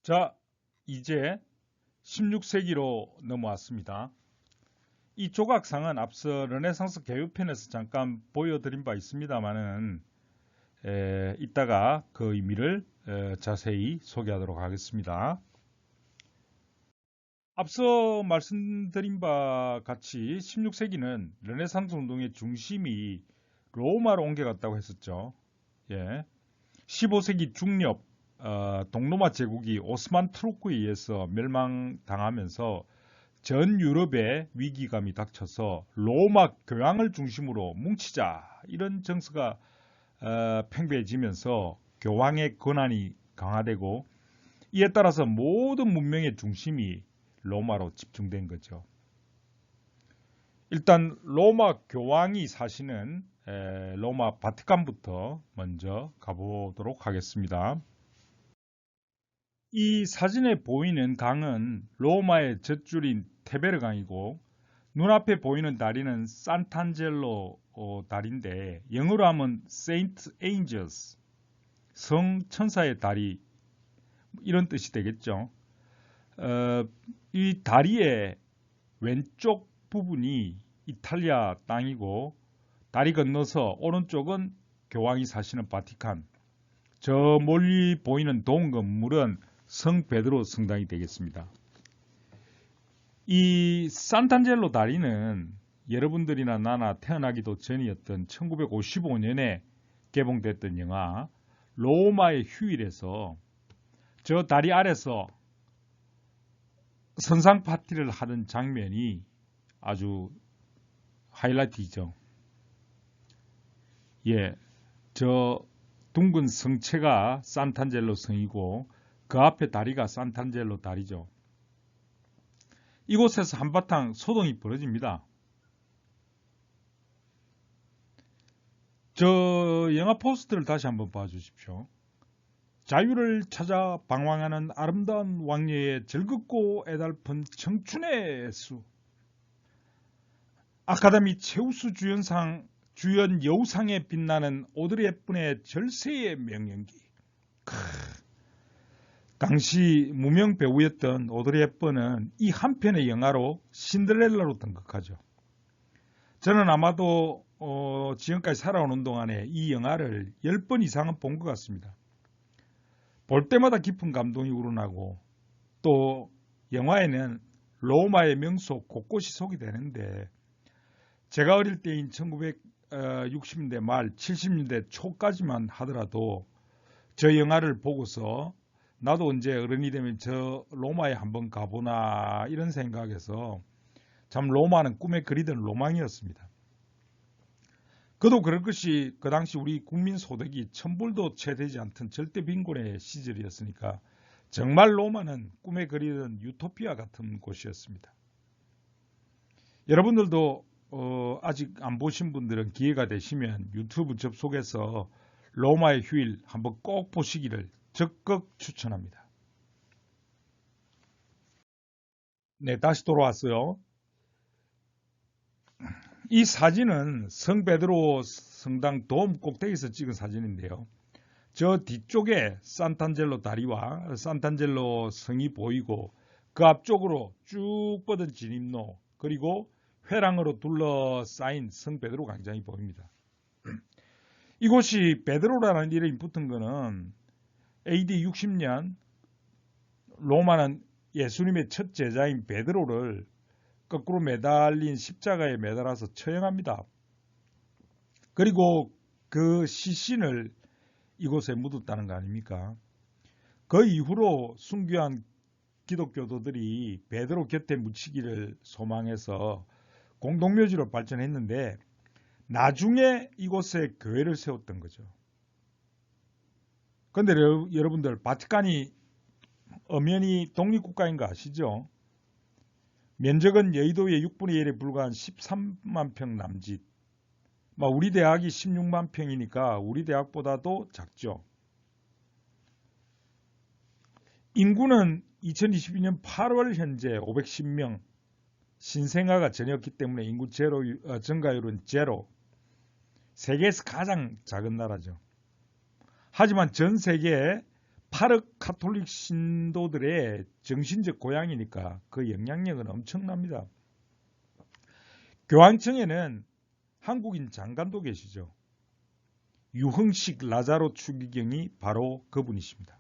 자, 이제 16세기로 넘어왔습니다. 이 조각상은 앞서 르네상스 개요편에서 잠깐 보여드린 바 있습니다만은 이따가 그 의미를 자세히 소개하도록 하겠습니다. 앞서 말씀드린 바 같이 16세기는 르네상스 운동의 중심이 로마로 옮겨갔다고 했었죠. 15세기 중엽 동로마 제국이 오스만 투르크에 의해서 멸망당하면서 전 유럽에 위기감이 닥쳐서 로마 교황을 중심으로 뭉치자 이런 정서가 팽배해지면서 교황의 권한이 강화되고 이에 따라서 모든 문명의 중심이 로마로 집중된 거죠. 일단 로마 교황이 사시는 로마 바티칸부터 먼저 가보도록 하겠습니다. 이 사진에 보이는 강은 로마의 젖줄인 테베르 강이고 눈앞에 보이는 다리는 산탄젤로 다리인데 영어로 하면 세인트 에인저스, 성 천사의 다리 이런 뜻이 되겠죠. 이 다리의 왼쪽 부분이 이탈리아 땅이고 다리 건너서 오른쪽은 교황이 사시는 바티칸, 저 멀리 보이는 동 건물은 성 베드로 성당이 되겠습니다. 이 산탄젤로 다리는 여러분들이나 나나 태어나기도 전이었던 1955년에 개봉됐던 영화 로마의 휴일에서 저 다리 아래서 선상 파티를 하는 장면이 아주 하이라이트이죠. 저 둥근 성체가 산탄젤로 성이고 그 앞에 다리가 산탄젤로 다리죠. 이곳에서 한바탕 소동이 벌어집니다. 저 영화 포스터를 다시 한번 봐주십시오. 자유를 찾아 방황하는 아름다운 왕녀의 즐겁고 애달픈 청춘의 수. 아카데미 최우수 주연 여우상에 빛나는 오드리 헵번의 절세의 명연기. 당시 무명 배우였던 오드리 헵번은 이 한 편의 영화로 신데렐라로 등극하죠. 저는 아마도 지금까지 살아오는 동안에 이 영화를 10번 이상은 본 것 같습니다. 볼 때마다 깊은 감동이 우러나고 또 영화에는 로마의 명소 곳곳이 소개이 되는데 제가 어릴 때인 1960년대 말 70년대 초까지만 하더라도 저 영화를 보고서 나도 언제 어른이 되면 저 로마에 한번 가보나 이런 생각에서 참 로마는 꿈에 그리던 로망이었습니다. 그도 그럴 것이 그 당시 우리 국민 소득이 1000불도 채 되지 않던 절대 빈곤의 시절이었으니까 정말 로마는 꿈에 그리던 유토피아 같은 곳이었습니다. 여러분들도 아직 안 보신 분들은 기회가 되시면 유튜브 접속해서 로마의 휴일 한번 꼭 보시기를 적극 추천합니다. 네, 다시 돌아왔어요. 이 사진은 성 베드로 성당 돔 꼭대기에서 찍은 사진인데요. 저 뒤쪽에 산탄젤로 다리와 산탄젤로 성이 보이고 그 앞쪽으로 쭉 뻗은 진입로 그리고 회랑으로 둘러싸인 성 베드로 광장이 보입니다. 이곳이 베드로라는 이름이 붙은 것은 AD 60년 로마는 예수님의 첫 제자인 베드로를 거꾸로 매달린 십자가에 매달아서 처형합니다. 그리고 그 시신을 이곳에 묻었다는 거 아닙니까? 그 이후로 순교한 기독교도들이 베드로 곁에 묻히기를 소망해서 공동묘지로 발전했는데 나중에 이곳에 교회를 세웠던 거죠. 그런데 여러분들 바티칸이 엄연히 독립국가인 거 아시죠? 면적은 여의도의 6분의 1에 불과한 13만 평 남짓. 우리 대학이 16만 평이니까 우리 대학보다도 작죠. 인구는 2022년 8월 현재 510명. 신생아가 전혀 없기 때문에 인구 증가율은 제로. 세계에서 가장 작은 나라죠. 하지만 전 세계에 파르 카톨릭 신도들의 정신적 고향이니까 그 영향력은 엄청납니다. 교황청에는 한국인 장관도 계시죠. 유흥식 라자로 추기경이 바로 그분이십니다.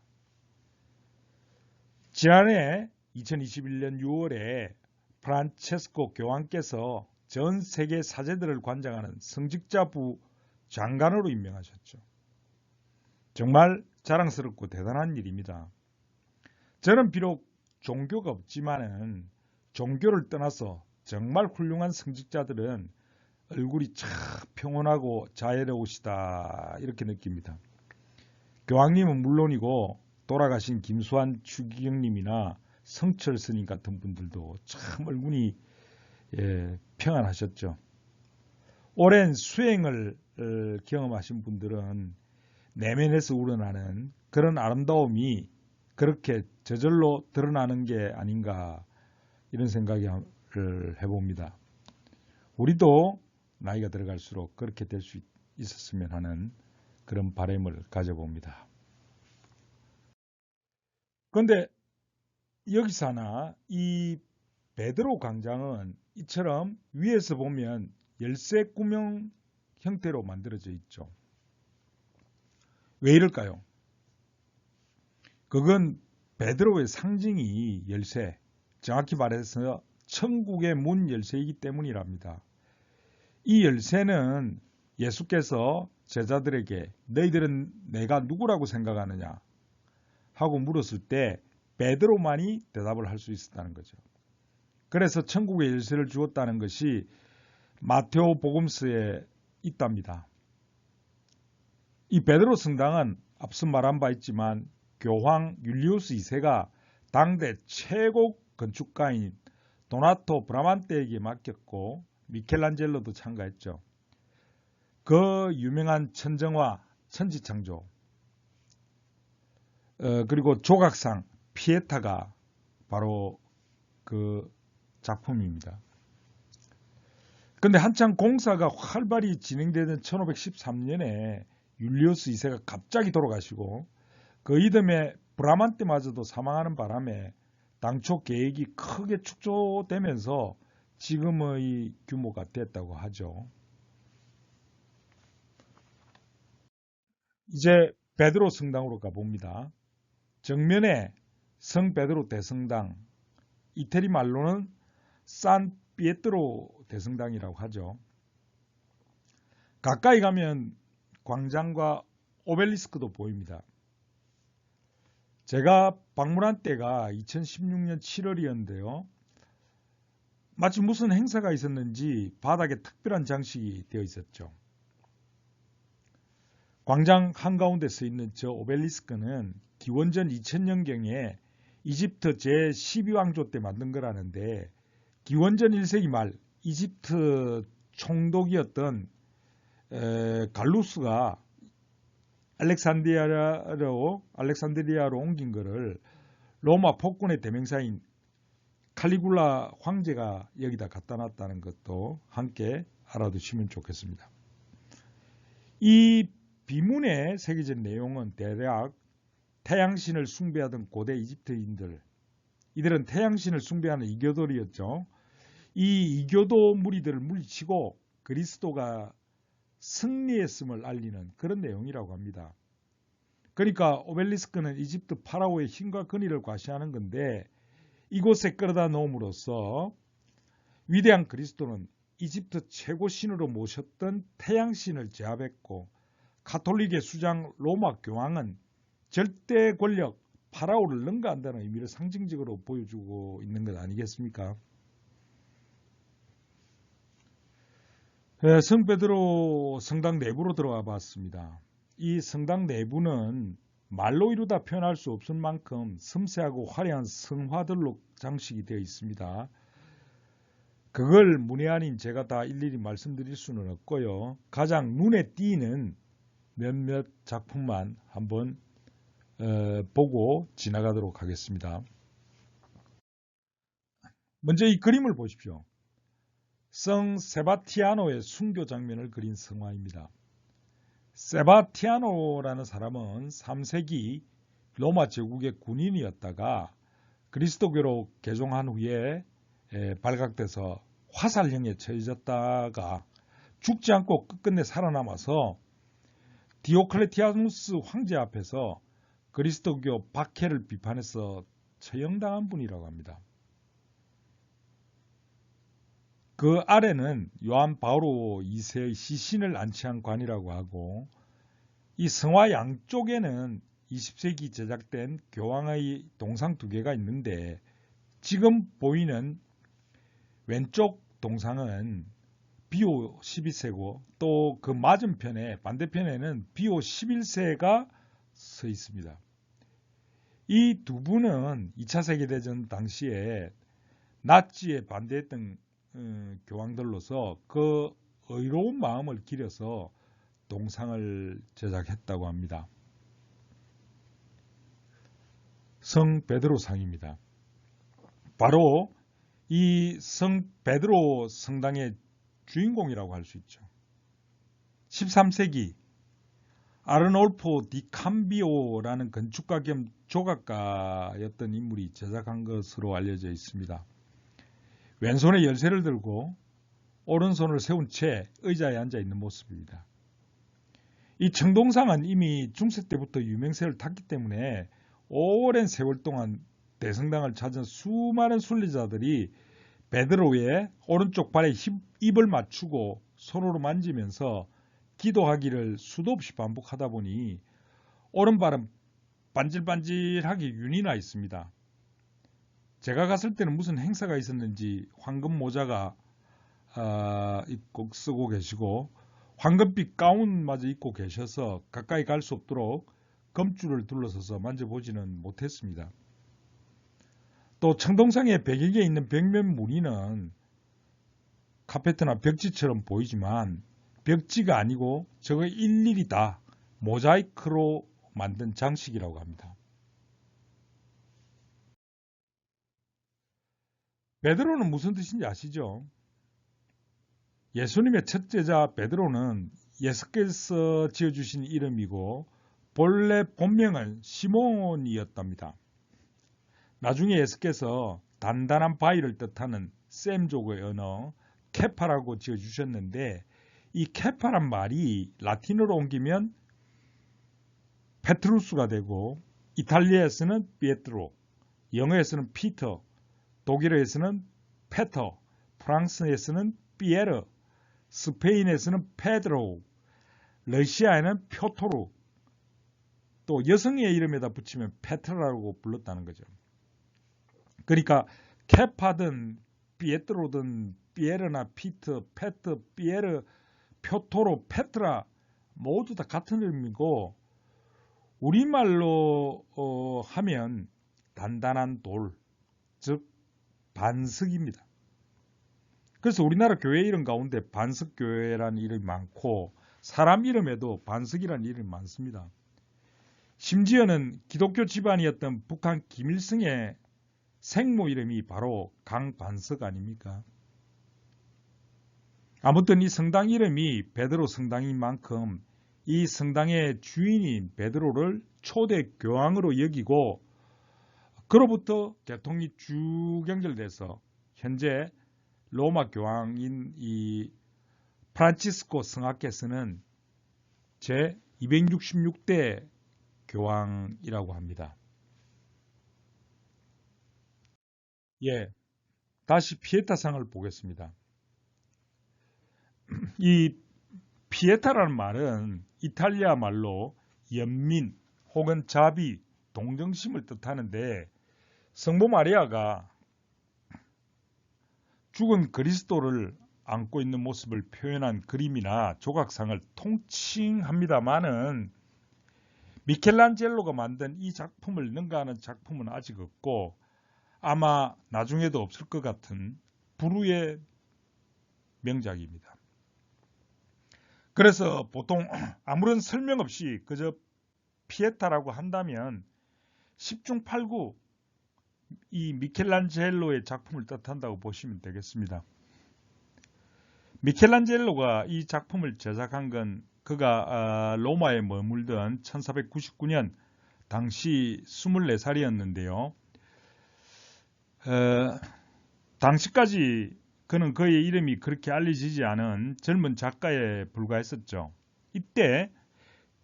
지난해 2021년 6월에 프란체스코 교황께서 전 세계 사제들을 관장하는 성직자부 장관으로 임명하셨죠. 정말 자랑스럽고 대단한 일입니다. 저는 비록 종교가 없지만은 종교를 떠나서 정말 훌륭한 성직자들은 얼굴이 참 평온하고 자애로우시다 이렇게 느낍니다. 교황님은 물론이고 돌아가신 김수환 추기경님이나 성철 스님 같은 분들도 참 얼굴이 평안하셨죠. 오랜 수행을 경험하신 분들은 내면에서 우러나는 그런 아름다움이 그렇게 저절로 드러나는 게 아닌가 이런 생각을 해봅니다. 우리도 나이가 들어갈수록 그렇게 될 수 있었으면 하는 그런 바람을 가져봅니다. 그런데 여기서 하나 이 베드로 광장은 이처럼 위에서 보면 열쇠 구멍 형태로 만들어져 있죠. 왜 이럴까요? 그건 베드로의 상징이 열쇠, 정확히 말해서 천국의 문 열쇠이기 때문이랍니다. 이 열쇠는 예수께서 제자들에게 너희들은 내가 누구라고 생각하느냐 하고 물었을 때 베드로만이 대답을 할 수 있었다는 거죠. 그래서 천국의 열쇠를 주었다는 것이 마테오 복음서에 있답니다. 이 베드로 성당은 앞서 말한 바 있지만 교황 율리우스 2세가 당대 최고 건축가인 도나토 브라만테에게 맡겼고 미켈란젤로도 참가했죠. 그 유명한 천정화 천지창조 그리고 조각상 피에타가 바로 그 작품입니다. 그런데 한창 공사가 활발히 진행되던 1513년에 율리우스 2세가 갑자기 돌아가시고 그 이듬해 브라만테마저도 사망하는 바람에 당초 계획이 크게 축소되면서 지금의 규모가 됐다고 하죠. 이제 베드로 성당으로 가봅니다. 정면에 성 베드로 대성당, 이태리 말로는 산 피에트로 대성당이라고 하죠. 가까이 가면 광장과 오벨리스크도 보입니다. 제가 방문한 때가 2016년 7월이었는데요. 마치 무슨 행사가 있었는지 바닥에 특별한 장식이 되어 있었죠. 광장 한가운데 서 있는 저 오벨리스크는 기원전 2000년경에 이집트 제12왕조 때 만든 거라는데 기원전 1세기 말 이집트 총독이었던 갈루스가 알렉산드리아로 옮긴 거를 로마 폭군의 대명사인 칼리굴라 황제가 여기다 갖다 놨다는 것도 함께 알아두시면 좋겠습니다. 이 비문에 새겨진 내용은 대략 태양신을 숭배하던 고대 이집트인들, 이들은 태양신을 숭배하는 이교도였죠. 이 이교도 무리들을 물리치고 그리스도가 승리했음을 알리는 그런 내용이라고 합니다. 그러니까 오벨리스크는 이집트 파라오의 힘과 권위를 과시하는 건데 이곳에 끌어다 놓음으로써 위대한 그리스도는 이집트 최고 신으로 모셨던 태양신을 제압했고 가톨릭의 수장 로마 교황은 절대 권력 파라오를 능가한다는 의미를 상징적으로 보여주고 있는 것 아니겠습니까? 성 베드로 성당 내부로 들어가 봤습니다. 이 성당 내부는 말로 이루다 표현할 수 없을 만큼 섬세하고 화려한 성화들로 장식이 되어 있습니다. 그걸 문외 아닌 제가 다 일일이 말씀드릴 수는 없고요. 가장 눈에 띄는 몇몇 작품만 한번 보고 지나가도록 하겠습니다. 먼저 이 그림을 보십시오. 성 세바티아노의 순교 장면을 그린 성화입니다. 세바티아노라는 사람은 3세기 로마 제국의 군인이었다가 그리스도교로 개종한 후에 발각돼서 화살형에 처해졌다가 죽지 않고 끝끝내 살아남아서 디오클레티아누스 황제 앞에서 그리스도교 박해를 비판해서 처형당한 분이라고 합니다. 그 아래는 요한 바오로 2세의 시신을 안치한 관이라고 하고, 이 성화 양쪽에는 20세기 제작된 교황의 동상 2개가 있는데, 지금 보이는 왼쪽 동상은 비오 12세고 또 그 맞은편에 반대편에는 비오 11세가 서 있습니다. 이 두 분은 2차 세계대전 당시에 나치에 반대했던 교황들로서 그 의로운 마음을 기려서 동상을 제작했다고 합니다. 성 베드로상입니다. 바로 이 성 베드로 성당의 주인공이라고 할 수 있죠. 13세기 아르놀포 디 캄비오라는 건축가 겸 조각가였던 인물이 제작한 것으로 알려져 있습니다. 왼손에 열쇠를 들고 오른손을 세운 채 의자에 앉아 있는 모습입니다. 이 청동상은 이미 중세 때부터 유명세를 탔기 때문에 오랜 세월 동안 대성당을 찾은 수많은 순례자들이 베드로의 오른쪽 발에 입을 맞추고 손으로 만지면서 기도하기를 수도 없이 반복하다 보니 오른발은 반질반질하게 윤이 나 있습니다. 제가 갔을 때는 무슨 행사가 있었는지 황금 모자가 입고 쓰고 계시고 황금빛 가운마저 입고 계셔서 가까이 갈 수 없도록 검줄을 둘러서서 만져보지는 못했습니다. 또 청동상의 배경에 있는 벽면 무늬는 카페트나 벽지처럼 보이지만 벽지가 아니고 저거 일일이 다 모자이크로 만든 장식이라고 합니다. 베드로는 무슨 뜻인지 아시죠? 예수님의 첫째자 베드로는 예수께서 지어주신 이름이고 본래 본명은 시몬이었답니다. 나중에 예수께서 단단한 바위를 뜻하는 셈족의 언어 케파라고 지어주셨는데, 이 케파란 말이 라틴어로 옮기면 페트루스가 되고, 이탈리아에서는 피에트로, 영어에서는 피터, 독일어에서는 페터, 프랑스에서는 피에르, 스페인에서는 페드로, 러시아에는 표토르, 또 여성의 이름에다 붙이면 페트라라고 불렀다는 거죠. 그러니까 케파든 피에트로든 피에르나 피터, 페트, 피에르, 표토로, 페트라 모두 다 같은 의미고, 우리말로 하면 단단한 돌, 즉 반석입니다. 그래서 우리나라 교회 이름 가운데 반석교회라는 이름이 많고 사람 이름에도 반석이라는 이름이 많습니다. 심지어는 기독교 집안이었던 북한 김일성의 생모 이름이 바로 강반석 아닙니까? 아무튼 이 성당 이름이 베드로 성당인 만큼 이 성당의 주인인 베드로를 초대 교황으로 여기고, 그로부터 계통이 쭉 연결돼서 현재 로마 교황인 이 프란치스코 성하께서는 제 266대 교황이라고 합니다. 다시 피에타상을 보겠습니다. 이 피에타라는 말은 이탈리아 말로 연민 혹은 자비, 동정심을 뜻하는데, 성모 마리아가 죽은 그리스도를 안고 있는 모습을 표현한 그림이나 조각상을 통칭합니다마는 미켈란젤로가 만든 이 작품을 능가하는 작품은 아직 없고 아마 나중에도 없을 것 같은 불후의 명작입니다. 그래서 보통 아무런 설명 없이 그저 피에타라고 한다면 10중 8구 이 미켈란젤로의 작품을 뜻한다고 보시면 되겠습니다. 미켈란젤로가 이 작품을 제작한 건 그가 로마에 머물던 1499년 당시 24살이었는데요. 당시까지 그는 그의 이름이 그렇게 알려지지 않은 젊은 작가에 불과했었죠. 이때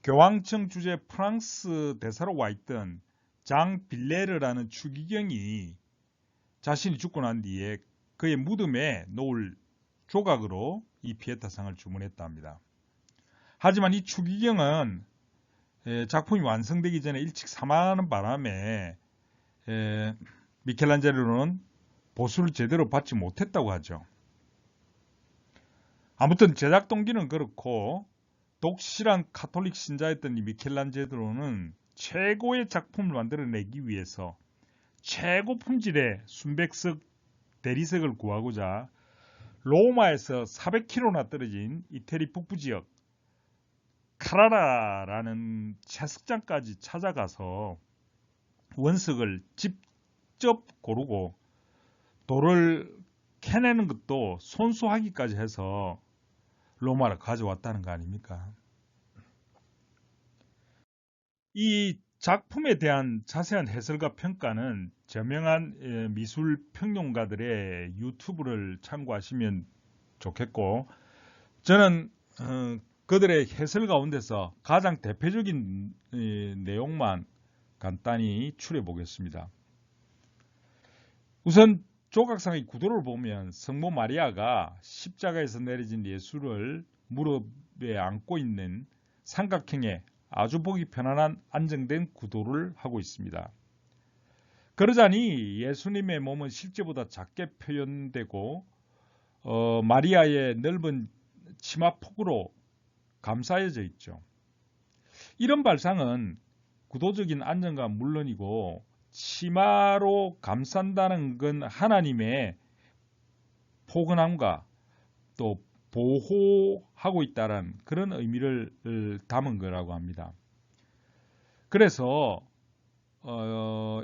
교황청 주재 프랑스 대사로 와 있던 장 빌레르라는 추기경이 자신이 죽고 난 뒤에 그의 무덤에 놓을 조각으로 이 피에타상을 주문했다 합니다. 하지만 이 추기경은 작품이 완성되기 전에 일찍 사망하는 바람에 미켈란젤로는 보수를 제대로 받지 못했다고 하죠. 아무튼 제작 동기는 그렇고 독실한 카톨릭 신자였던 이 미켈란젤로는 최고의 작품을 만들어내기 위해서 최고 품질의 순백석 대리석을 구하고자 로마에서 400km나 떨어진 이태리 북부 지역 카라라라는 채석장까지 찾아가서 원석을 직접 고르고 돌을 캐내는 것도 손수하기까지 해서 로마를 가져왔다는 거 아닙니까? 이 작품에 대한 자세한 해설과 평가는 저명한 미술 평론가들의 유튜브를 참고하시면 좋겠고, 저는 그들의 해설 가운데서 가장 대표적인 내용만 간단히 추려 보겠습니다. 우선 조각상의 구도를 보면 성모 마리아가 십자가에서 내려진 예수를 무릎에 안고 있는 삼각형의 아주 보기 편안한 안정된 구도를 하고 있습니다. 그러자니 예수님의 몸은 실제보다 작게 표현되고 마리아의 넓은 치마폭으로 감싸여져 있죠. 이런 발상은 구도적인 안정감 물론이고 치마로 감싼다는 건 하나님의 포근함과 또 보호하고 있다는 그런 의미를 담은 거라고 합니다. 그래서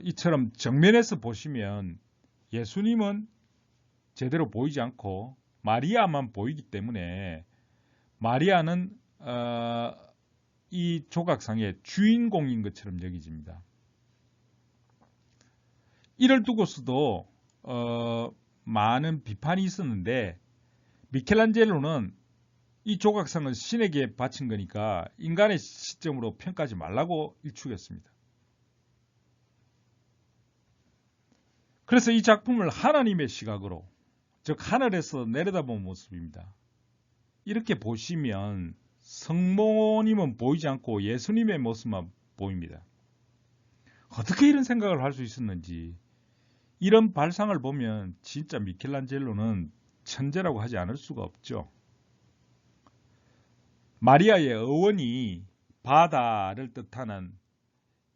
이처럼 정면에서 보시면 예수님은 제대로 보이지 않고 마리아만 보이기 때문에 마리아는 이 조각상의 주인공인 것처럼 여겨집니다. 이를 두고서도 많은 비판이 있었는데 미켈란젤로는 이 조각상은 신에게 바친 거니까 인간의 시점으로 평가하지 말라고 일축했습니다. 그래서 이 작품을 하나님의 시각으로, 즉 하늘에서 내려다본 모습입니다. 이렇게 보시면 성모님은 보이지 않고 예수님의 모습만 보입니다. 어떻게 이런 생각을 할 수 있었는지, 이런 발상을 보면 진짜 미켈란젤로는 천재라고 하지 않을 수가 없죠. 마리아의 어원이 바다를 뜻하는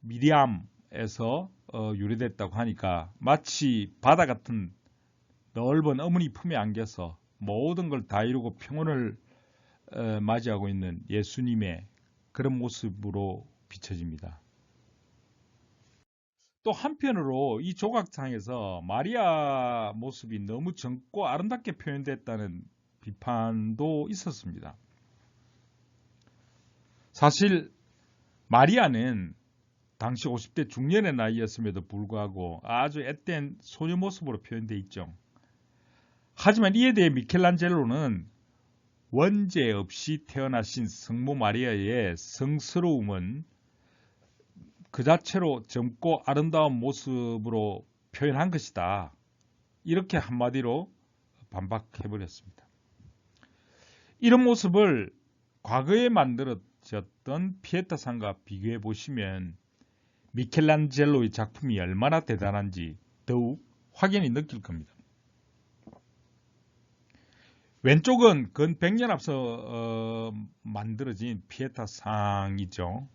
미리암에서 유래됐다고 하니까 마치 바다 같은 넓은 어머니 품에 안겨서 모든 걸 다 이루고 평온을 맞이하고 있는 예수님의 그런 모습으로 비춰집니다. 또 한편으로 이 조각상에서 마리아 모습이 너무 젊고 아름답게 표현됐다는 비판도 있었습니다. 사실 마리아는 당시 50대 중년의 나이였음에도 불구하고 아주 앳된 소녀 모습으로 표현되어 있죠. 하지만 이에 대해 미켈란젤로는 원죄 없이 태어나신 성모 마리아의 성스러움은 그 자체로 젊고 아름다운 모습으로 표현한 것이다. 이렇게 한마디로 반박해버렸습니다. 이런 모습을 과거에 만들어졌던 피에타상과 비교해 보시면 미켈란젤로의 작품이 얼마나 대단한지 더욱 확연히 느낄 겁니다. 왼쪽은 근 100년 앞서 만들어진 피에타상이죠.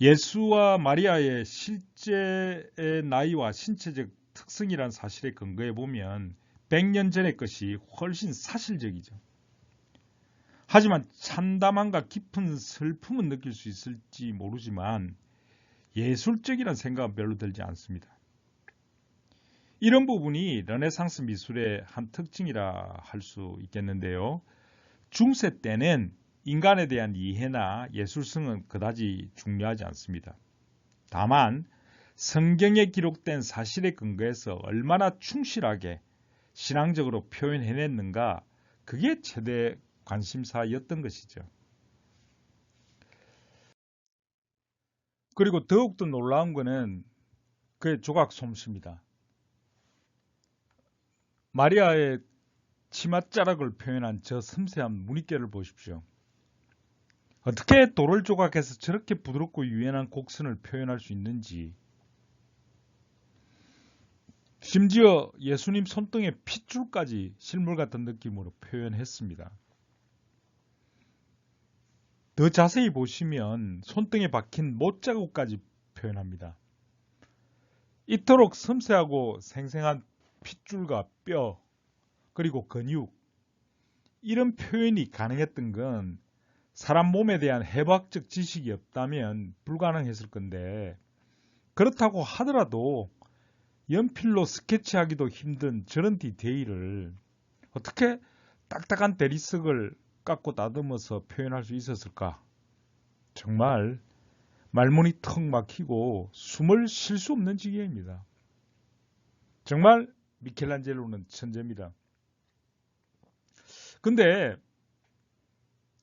예수와 마리아의 실제의 나이와 신체적 특성이란 사실에 근거해 보면 100년 전의 것이 훨씬 사실적이죠. 하지만 참담함과 깊은 슬픔은 느낄 수 있을지 모르지만 예술적이라는 생각은 별로 들지 않습니다. 이런 부분이 르네상스 미술의 한 특징이라 할 수 있겠는데요. 중세 때는 인간에 대한 이해나 예술성은 그다지 중요하지 않습니다. 다만 성경에 기록된 사실에 근거해서 얼마나 충실하게 신앙적으로 표현해냈는가, 그게 최대 관심사였던 것이죠. 그리고 더욱더 놀라운 것은 그의 조각 솜씨입니다. 마리아의 치맛자락을 표현한 저 섬세한 무늬결을 보십시오. 어떻게 돌을 조각해서 저렇게 부드럽고 유연한 곡선을 표현할 수 있는지, 심지어 예수님 손등의 핏줄까지 실물 같은 느낌으로 표현했습니다. 더 자세히 보시면 손등에 박힌 못자국까지 표현합니다. 이토록 섬세하고 생생한 핏줄과 뼈, 그리고 근육, 이런 표현이 가능했던 건 사람 몸에 대한 해부학적 지식이 없다면 불가능했을 건데, 그렇다고 하더라도 연필로 스케치하기도 힘든 저런 디테일을 어떻게 딱딱한 대리석을 깎고 다듬어서 표현할 수 있었을까? 정말 말문이 턱 막히고 숨을 쉴 수 없는 지경입니다. 정말 미켈란젤로는 천재입니다. 근데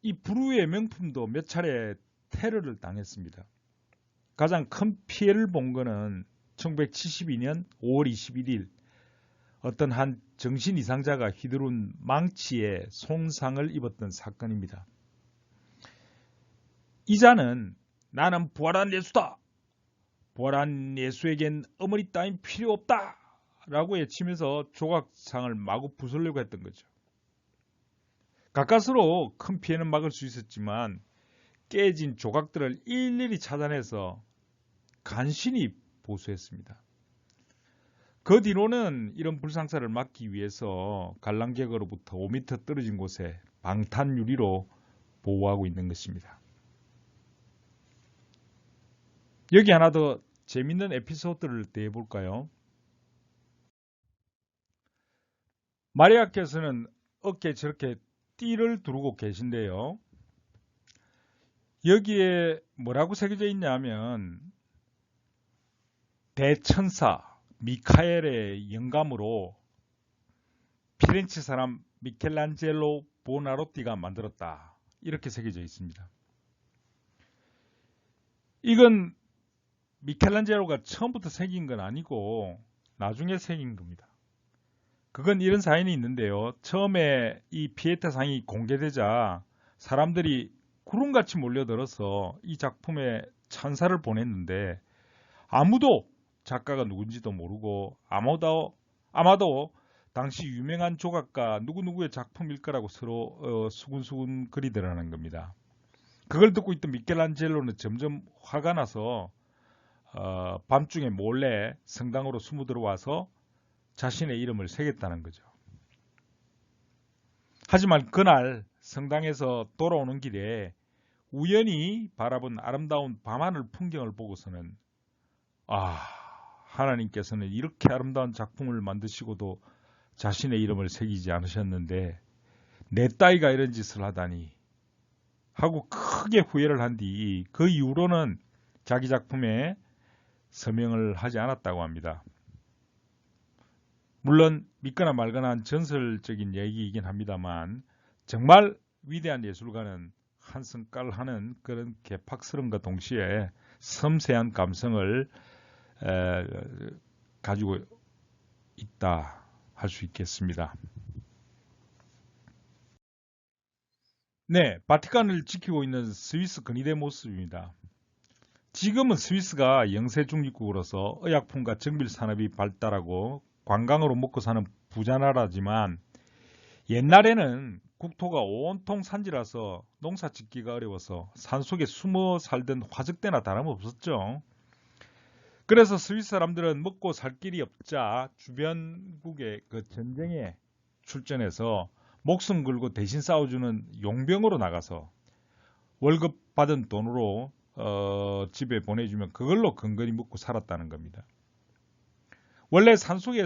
이 불후의 명품도 몇 차례 테러를 당했습니다. 가장 큰 피해를 본 거는 1972년 5월 21일 어떤 한 정신 이상자가 휘두른 망치에 손상을 입었던 사건입니다. 이자는 나는 부활한 예수다. 부활한 예수에겐 어머니 따윈 필요 없다. 라고 외치면서 조각상을 마구 부수려고 했던 거죠. 가까스로 큰 피해는 막을 수 있었지만 깨진 조각들을 일일이 찾아내서 간신히 보수했습니다. 그 뒤로는 이런 불상사를 막기 위해서 관람객으로부터 5m 떨어진 곳에 방탄 유리로 보호하고 있는 것입니다. 여기 하나 더 재밌는 에피소드를 대해볼까요? 마리아께서는 어깨에 저렇게 띠를 두르고 계신데요. 여기에 뭐라고 새겨져 있냐면 대천사 미카엘의 영감으로 피렌체 사람 미켈란젤로 보나로티가 만들었다. 이렇게 새겨져 있습니다. 이건 미켈란젤로가 처음부터 새긴 건 아니고 나중에 새긴 겁니다. 그건 이런 사연이 있는데요. 처음에 이 피에타상이 공개되자 사람들이 구름같이 몰려들어서 이 작품에 찬사를 보냈는데 아무도 작가가 누군지도 모르고 아마도 당시 유명한 조각가 누구누구의 작품일 거라고 서로 수군수군 거리더라는 겁니다. 그걸 듣고 있던 미켈란젤로는 점점 화가 나서 밤중에 몰래 성당으로 숨어 들어와서 자신의 이름을 새겼다는 거죠. 하지만 그날 성당에서 돌아오는 길에 우연히 바라본 아름다운 밤하늘 풍경을 보고서는 하나님께서는 이렇게 아름다운 작품을 만드시고도 자신의 이름을 새기지 않으셨는데 내 따위가 이런 짓을 하다니 하고 크게 후회를 한 뒤 그 이후로는 자기 작품에 서명을 하지 않았다고 합니다. 물론 믿거나 말거나 한 전설적인 얘기이긴 합니다만 정말 위대한 예술가는 한 성깔 하는 그런 개팍스러움과 동시에 섬세한 감성을 가지고 있다 할 수 있겠습니다. 네, 바티칸을 지키고 있는 스위스 근위대 모습입니다. 지금은 스위스가 영세 중립국으로서 의약품과 정밀 산업이 발달하고 관광으로 먹고 사는 부자 나라지만 옛날에는 국토가 온통 산지라서 농사 짓기가 어려워서 산속에 숨어 살던 화적대나 다름없었죠. 그래서 스위스 사람들은 먹고 살 길이 없자 주변국의 그 전쟁에 출전해서 목숨 걸고 대신 싸워주는 용병으로 나가서 월급 받은 돈으로 집에 보내주면 그걸로 근근히 먹고 살았다는 겁니다. 원래 산속에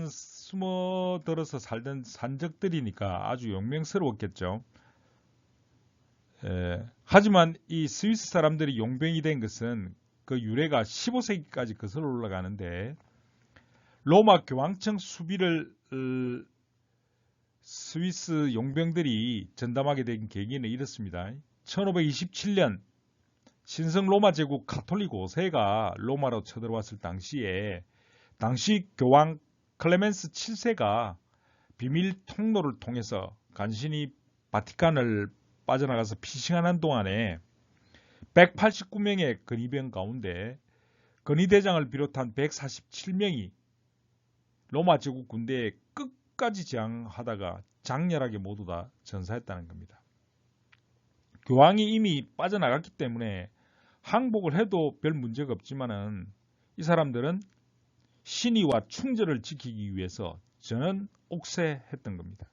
숨어들어서 살던 산적들이니까 아주 용맹스러웠겠죠. 하지만 이 스위스 사람들이 용병이 된 것은 그 유래가 15세기까지 거슬러 올라가는데 로마 교황청 수비를 스위스 용병들이 전담하게 된 계기는 이렇습니다. 1527년 신성 로마 제국 가톨릭 5세가 로마로 쳐들어왔을 당시에 당시 교황 클레멘스 7세가 비밀 통로를 통해서 간신히 바티칸을 빠져나가서 피싱하는 동안에 189명의 근위병 가운데 근위대장을 비롯한 147명이 로마 제국 군대에 끝까지 저항하다가 장렬하게 모두 다 전사했다는 겁니다. 교황이 이미 빠져나갔기 때문에 항복을 해도 별 문제가 없지만은 이 사람들은 신의와 충절을 지키기 위해서 저는 옥세했던 겁니다.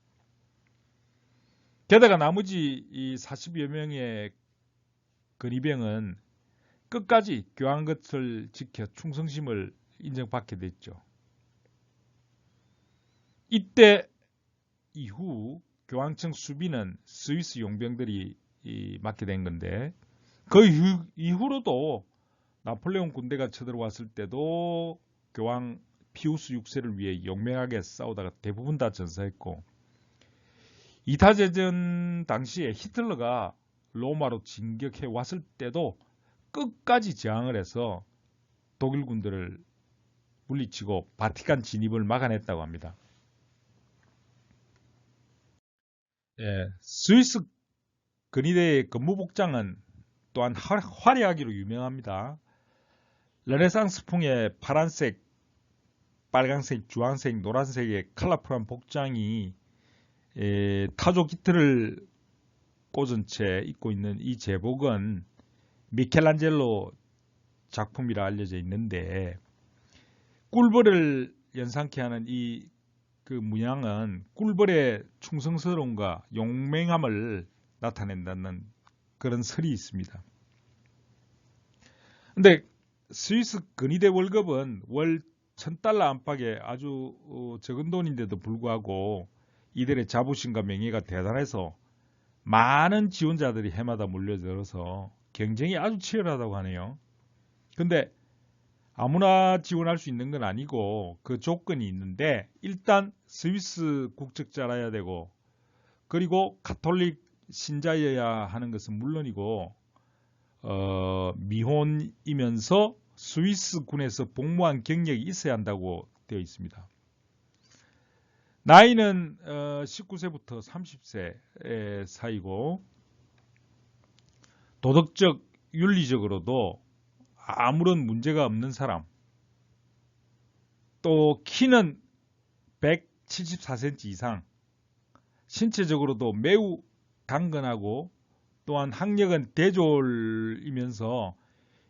게다가 나머지 이 40여 명의 근위병은 끝까지 교황 것을 지켜 충성심을 인정받게 됐죠. 이때 이후 교황청 수비는 스위스 용병들이 맡게 된 건데 그 이후로도 나폴레옹 군대가 쳐들어왔을 때도 교황 피우스 6세를 위해 용맹하게 싸우다가 대부분 다 전사했고 2차 대전 당시에 히틀러가 로마로 진격해 왔을 때도 끝까지 저항을 해서 독일 군대를 물리치고 바티칸 진입을 막아냈다고 합니다. 스위스 근위대의 근무복장은 또한 화려하기로 유명합니다. 르네상스풍의 파란색, 빨간색, 주황색, 노란색의 컬러풀한 복장이 타조 깃털을 꽂은 채 입고 있는 이 제복은 미켈란젤로 작품이라 알려져 있는데 꿀벌을 연상케 하는 이 그 문양은 꿀벌의 충성스러움과 용맹함을 나타낸다는 그런 설이 있습니다. 근데 스위스 근위대 월급은 월 1000달러 안팎의 아주 적은 돈인데도 불구하고 이들의 자부심과 명예가 대단해서 많은 지원자들이 해마다 몰려들어서 경쟁이 아주 치열하다고 하네요. 근데 아무나 지원할 수 있는 건 아니고 그 조건이 있는데 일단 스위스 국적자라야 되고 그리고 가톨릭 신자여야 하는 것은 물론이고 미혼이면서 스위스 군에서 복무한 경력이 있어야 한다고 되어 있습니다. 나이는 19세부터 30세 사이고 도덕적, 윤리적으로도 아무런 문제가 없는 사람, 또 키는 174cm 이상, 신체적으로도 매우 강건하고 또한 학력은 대졸이면서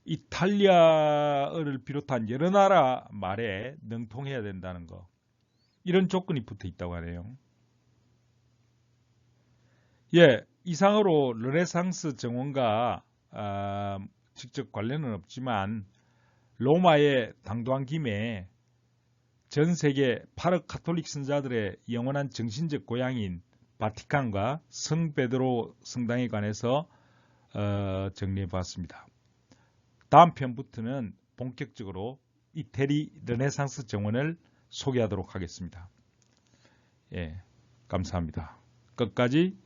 이탈리아어를 비롯한 여러 나라 말에 능통해야 된다는 거, 이런 조건이 붙어 있다고 하네요. 이상으로 르네상스 정원과 직접 관련은 없지만 로마의 당도한 김에 전 세계 파르 가톨릭 신자들의 영원한 정신적 고향인 바티칸과 성 베드로 성당에 관해서 정리해 보았습니다. 다음 편부터는 본격적으로 이태리 르네상스 정원을 소개하도록 하겠습니다. 감사합니다. 끝까지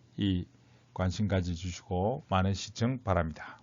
관심 가져주시고 많은 시청 바랍니다.